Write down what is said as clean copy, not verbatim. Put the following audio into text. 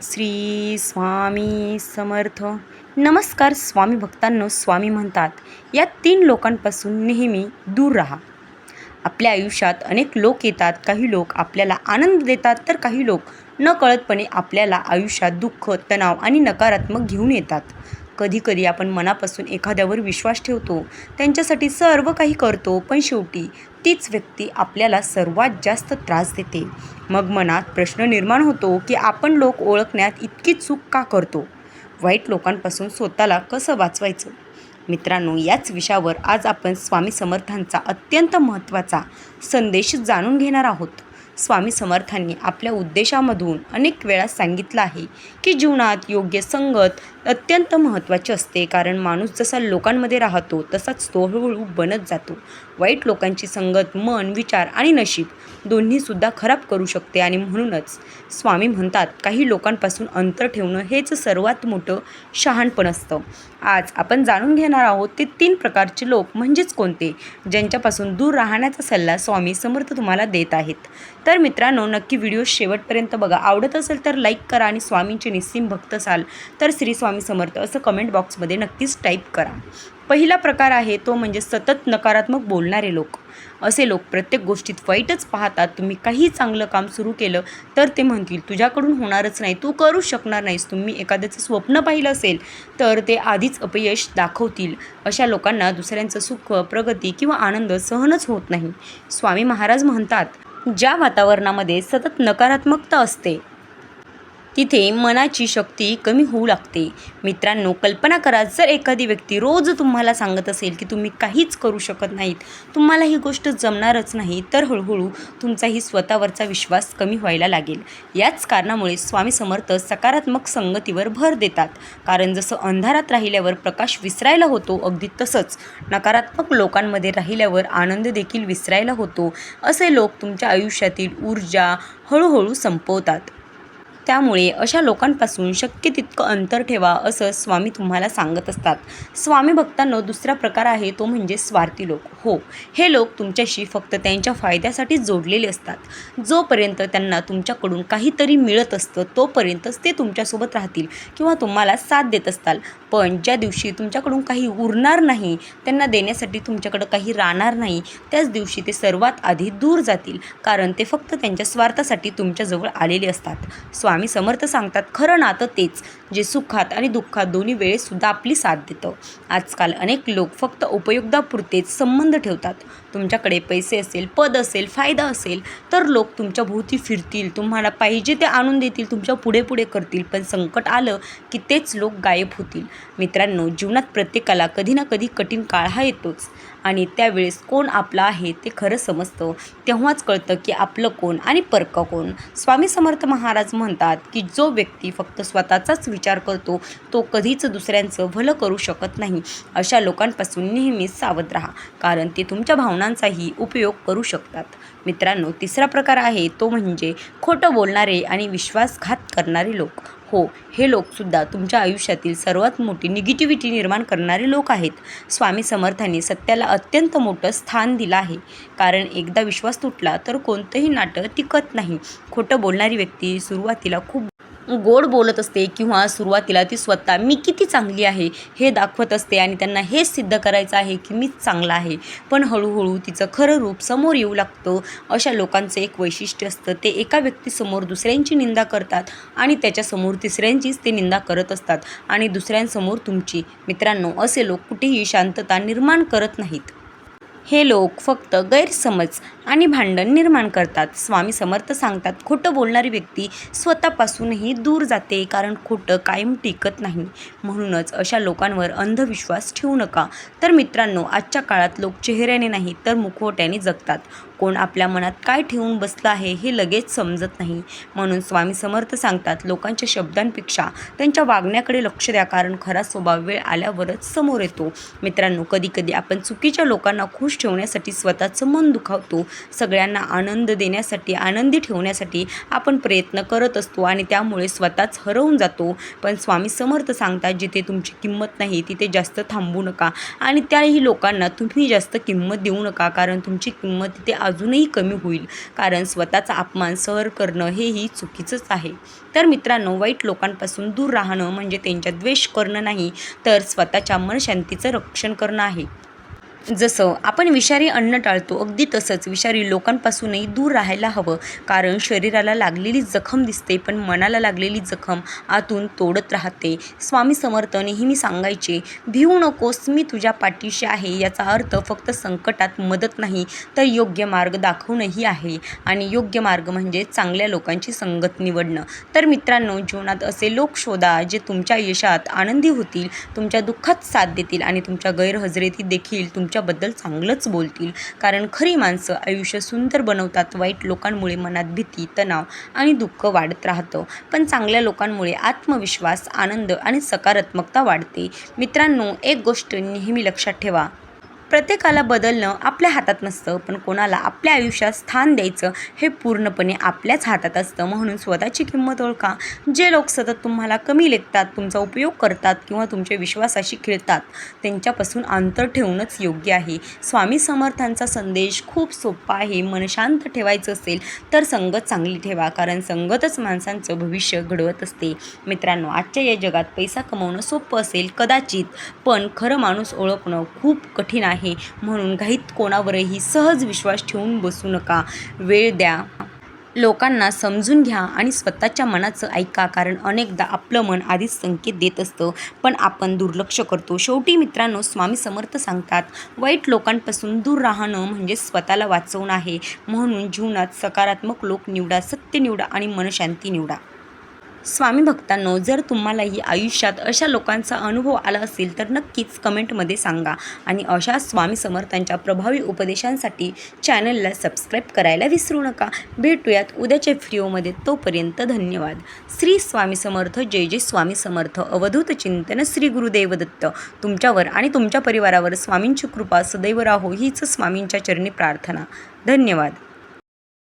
श्री स्वामी समर्थ. नमस्कार स्वामी भक्तांनो. स्वामी म्हणतात या 3 लोकांपासून नेहमी दूर राहा. आपल्या आयुष्यात अनेक लोक येतात. काही लोक आपल्याला आनंद देतात तर काही लोक नकळतपणे आपल्याला आयुष्यात दुःख, तणाव आणि नकारात्मक घेऊन येतात. कधीकधी आपण मनापासून एखाद्यावर विश्वास ठेवतो, त्यांच्यासाठी सर्व काही करतो, पण शेवटी तीच व्यक्ती आपल्याला सर्वात जास्त त्रास देते. मग मनात प्रश्न निर्माण होतो की आपण लोक ओळखण्यात इतकी चूक का करतो? वाईट लोकांपासून स्वतःला कसं वाचवायचं? मित्रांनो, याच विषयावर आज आपण स्वामी समर्थांचा अत्यंत महत्त्वाचा संदेश जाणून घेणार आहोत. स्वामी समर्थांनी आपल्या उद्देशामधून अनेक वेळा सांगितलं आहे की जीवनात योग्य संगत अत्यंत महत्त्वाची असते, कारण माणूस जसा लोकांमध्ये राहतो तसाच तो हळूहळू बनत जातो. वाईट लोकांची संगत मन, विचार आणि नशीब दोन्हीसुद्धा खराब करू शकते आणि म्हणूनच स्वामी म्हणतात काही लोकांपासून अंतर ठेवणं हेच सर्वात मोठं शहाणपण असतं. आज आपण जाणून घेणार आहोत ते 3 प्रकारचे लोक म्हणजेच कोणते, ज्यांच्यापासून दूर राहण्याचा सल्ला स्वामी समर्थ तुम्हाला देत आहेत. तर मित्रांनो, नक्की व्हिडिओ शेवटपर्यंत बघा. आवडत असेल तर लाईक करा आणि स्वामींचे निस्सीम भक्त असाल तर श्री स्वामी समर्थ असं कमेंट बॉक्समध्ये नक्कीच टाईप करा. पहिला प्रकार आहे तो म्हणजे सतत नकारात्मक बोलणारे लोक. असे लोक प्रत्येक गोष्टीत वाईटच पाहतात. तुम्ही काही चांगलं काम सुरू केलं तर ते म्हणतील तुझ्याकडून होणारच नाही, तू करू शकणार नाहीस. तुम्ही एखाद्याचं स्वप्न पाहिलं असेल तर ते आधीच अपयश दाखवतील. अशा लोकांना दुसऱ्यांचं सुख, प्रगती किंवा आनंद सहनच होत नाही. स्वामी महाराज म्हणतात, ज्या वातावरणामध्ये सतत नकारात्मकता असते तिथे मनाची शक्ती कमी होऊ लागते. मित्रांनो, कल्पना करा, जर एखादी व्यक्ती रोज तुम्हाला सांगत असेल की तुम्ही काहीच करू शकत नाहीत, तुम्हाला ही गोष्ट जमणारच नाही, तर हळूहळू तुमचाही स्वतःवरचा विश्वास कमी व्हायला लागेल. याच कारणामुळे स्वामी समर्थ सकारात्मक संगतीवर भर देतात. कारण जसं अंधारात राहिल्यावर प्रकाश विसरायला होतो, अगदी तसंच नकारात्मक लोकांमध्ये राहिल्यावर आनंद देखील विसरायला होतो. असे लोक तुमच्या आयुष्यातील ऊर्जा हळूहळू संपवतात. त्यामुळे अशा लोकांपासून शक्य तितकं अंतर ठेवा असं स्वामी तुम्हाला सांगत असतात. स्वामी भक्तांनो, दुसरा प्रकार आहे तो म्हणजे स्वार्थी लोक. हो, हे लोक तुमच्याशी फक्त त्यांच्या फायद्यासाठी जोडलेले असतात. जोपर्यंत त्यांना तुमच्याकडून काहीतरी मिळत असतं तोपर्यंतच ते तुमच्यासोबत राहतील किंवा तुम्हाला साथ देत असतात. पण ज्या दिवशी तुमच्याकडून काही उरणार नाही, त्यांना देण्यासाठी तुमच्याकडं काही राहणार नाही, त्याच दिवशी ते सर्वात आधी दूर जातील, कारण ते फक्त त्यांच्या स्वार्थासाठी तुमच्याजवळ आलेले असतात. स्वामी समर्थ सांगतात, खरं नातं तेच जे सुखात आणि दुःखात दोन्ही वेळेसुद्धा आपली साथ देतं. आजकाल अनेक लोक फक्त उपयोगापुरतेच संबंध ठेवतात. तुमच्याकडे पैसे असेल, पद असेल, फायदा असेल तर लोक तुमच्या भोवती फिरतील, तुम्हाला पाहिजे ते आणून देतील, तुमच्या पुढे पुढे करतील. पण संकट आलं की तेच लोक गायब होतील. मित्रांनो, जीवनात प्रत्येकाला कधी ना कधी कठीण काळ हा येतोच आणि त्यावेळेस कोण आपलं आहे ते खरं समजतं. तेव्हाच कळतं की आपलं कोण आणि परकं कोण. स्वामी समर्थ महाराज म्हणतात की जो व्यक्ती फक्त स्वतःचाच विचार करतो तो कधीच दुसऱ्यांचं भलं करू शकत नाही. अशा लोकांपासून नेहमीच सावध राहा, कारण ते तुमच्या भावनांचाही उपयोग करू शकतात. मित्रांनो, तिसरा प्रकार आहे तो म्हणजे खोटं बोलणारे आणि विश्वासघात करणारे लोक. हो, हे लोकसुद्धा तुमच्या आयुष्यातील सर्वात मोठी निगेटिव्हिटी निर्माण करणारे लोक आहेत. स्वामी समर्थांनी सत्याला अत्यंत मोठं स्थान दिलं आहे, कारण एकदा विश्वास तुटला तर कोणतंही नाटं टिकत नाही. खोटं बोलणारी व्यक्ती सुरुवातीला खूप गोड बोलत असते किंवा सुरुवातीला ती स्वतः मी किती चांगली आहे हे दाखवत असते आणि त्यांना हेच सिद्ध करायचं आहे की मीच चांगला आहे. पण हळूहळू तिचं खरं रूप समोर येऊ लागतं. अशा लोकांचं एक वैशिष्ट्य असतं, ते एका व्यक्तीसमोर दुसऱ्यांची निंदा करतात आणि त्याच्यासमोर तिसऱ्यांचीच ते निंदा करत असतात आणि दुसऱ्यांसमोर तुमची. मित्रांनो, असे लोक कुठेही शांतता निर्माण करत नाहीत. हे लोक फक्त गैरसमज आणि भांडण निर्माण करतात. स्वामी समर्थ सांगतात, खोटं बोलणारी व्यक्ती स्वतःपासूनही दूर जाते, कारण खोटं कायम टिकत नाही. म्हणूनच अशा लोकांवर अंधविश्वास ठेवू नका. तर मित्रांनो, आजच्या काळात लोक चेहऱ्याने नाही तर मुखवट्याने जगतात. कोण आपल्या मनात काय ठेवून बसलं आहे हे लगेच समजत नाही. म्हणून स्वामी समर्थ सांगतात, लोकांच्या शब्दांपेक्षा त्यांच्या वागण्याकडे लक्ष द्या, कारण खरा स्वभाव वेळ आल्यावरच समोर येतो. मित्रांनो, कधीकधी आपण चुकीच्या लोकांना खुश ठेवण्यासाठी स्वतःचं मन दुखावतो. सगळ्यांना आनंद देण्यासाठी, आनंदी ठेवण्यासाठी आपण प्रयत्न करत असतो आणि त्यामुळे स्वतःच हरवून जातो. पण स्वामी समर्थ सांगतात, जिथे तुमची किंमत नाही तिथे जास्त थांबू नका आणि त्याही लोकांना तुम्ही जास्त किंमत देऊ नका, कारण तुमची किंमत तिथे अजूनही कमी होईल, कारण स्वतःचा अपमान सहन करणं हेही चुकीचंच आहे. तर मित्रांनो, वाईट लोकांपासून दूर राहणं म्हणजे त्यांचा द्वेष करणं नाही, तर स्वतःच्या मनशांतीचं रक्षण करणं आहे. जसं आपण विषारी अन्न टाळतो, अगदी तसंच विषारी लोकांपासूनही दूर राहायला हवं. कारण शरीराला लागलेली जखम दिसते, पण मनाला लागलेली जखम आतून तोडत राहते. स्वामी समर्थ नेहमी सांगायचे, भिवू नकोस, मी तुझ्या पाठीशी आहे. याचा अर्थ फक्त संकटात मदत नाही, तर योग्य मार्ग दाखवणंही आहे. आणि योग्य मार्ग म्हणजे चांगल्या लोकांची संगत निवडणं. तर मित्रांनो, जीवनात असे लोक शोधा जे तुमच्या यशात आनंदी होतील, तुमच्या दुःखात साथ देतील आणि तुमच्या गैरहजेरीत देखील तुमच्याबद्दल चांगलंच बोलतील. कारण खरी माणसं आयुष्य सुंदर बनवतात. वाईट लोकांमुळे मनात भीती, तणाव आणि दुःख वाढत राहतं, पण चांगल्या लोकांमुळे आत्मविश्वास, आनंद आणि सकारात्मकता वाढते. मित्रांनो, एक गोष्ट नेहमी लक्षात ठेवा, प्रत्येकाला बदलणं आपल्या हातात नसतं, पण कोणाला आपल्या आयुष्यात स्थान द्यायचं हे पूर्णपणे आपल्याच हातात असतं. म्हणून स्वतःची किंमत ओळखा. जे लोक सतत तुम्हाला कमी लेखतात, तुमचा उपयोग करतात किंवा तुमच्या विश्वासाशी खेळतात, त्यांच्यापासून अंतर ठेवणंच योग्य आहे. स्वामी समर्थांचा संदेश खूप सोपा आहे. मन शांत ठेवायचं असेल तर संगत चांगली ठेवा, कारण संगतच माणसांचं भविष्य घडवत असते. मित्रांनो, आजच्या या जगात पैसा कमवणं सोपं असेल कदाचित, पण खरं माणूस ओळखणं खूप कठीण आहे. म्हणून घाईत कोणावरही सहज विश्वास ठेवून बसू नका. वेळ द्या, लोकांना समजून घ्या आणि स्वतःच्या मनाचं ऐका, कारण अनेकदा आपलं मन आधीच संकेत देत असतं, पण आपण दुर्लक्ष करतो. शेवटी मित्रांनो, स्वामी समर्थ सांगतात, वाईट लोकांपासून दूर राहणं म्हणजे स्वतःला वाचवणं आहे. म्हणून जीवनात सकारात्मक लोक निवडा, सत्य निवडा आणि मनशांती निवडा. स्वामी भक्तांनो, जर तुम्हालाही आयुष्यात अशा लोकांचा अनुभव आला असेल तर नक्कीच कमेंटमध्ये सांगा. आणि अशा स्वामी समर्थांच्या प्रभावी उपदेशांसाठी चॅनलला सबस्क्राईब करायला विसरू नका. भेटूयात उद्याच्या व्हिडिओमध्ये. तोपर्यंत धन्यवाद. श्री स्वामी समर्थ. जय जय स्वामी समर्थ. अवधूत चिंतन. श्री गुरुदेव दत्त. तुमच्यावर आणि तुमच्या परिवारावर स्वामींची कृपा सदैव राहो हीच स्वामींच्या चरणी प्रार्थना. धन्यवाद.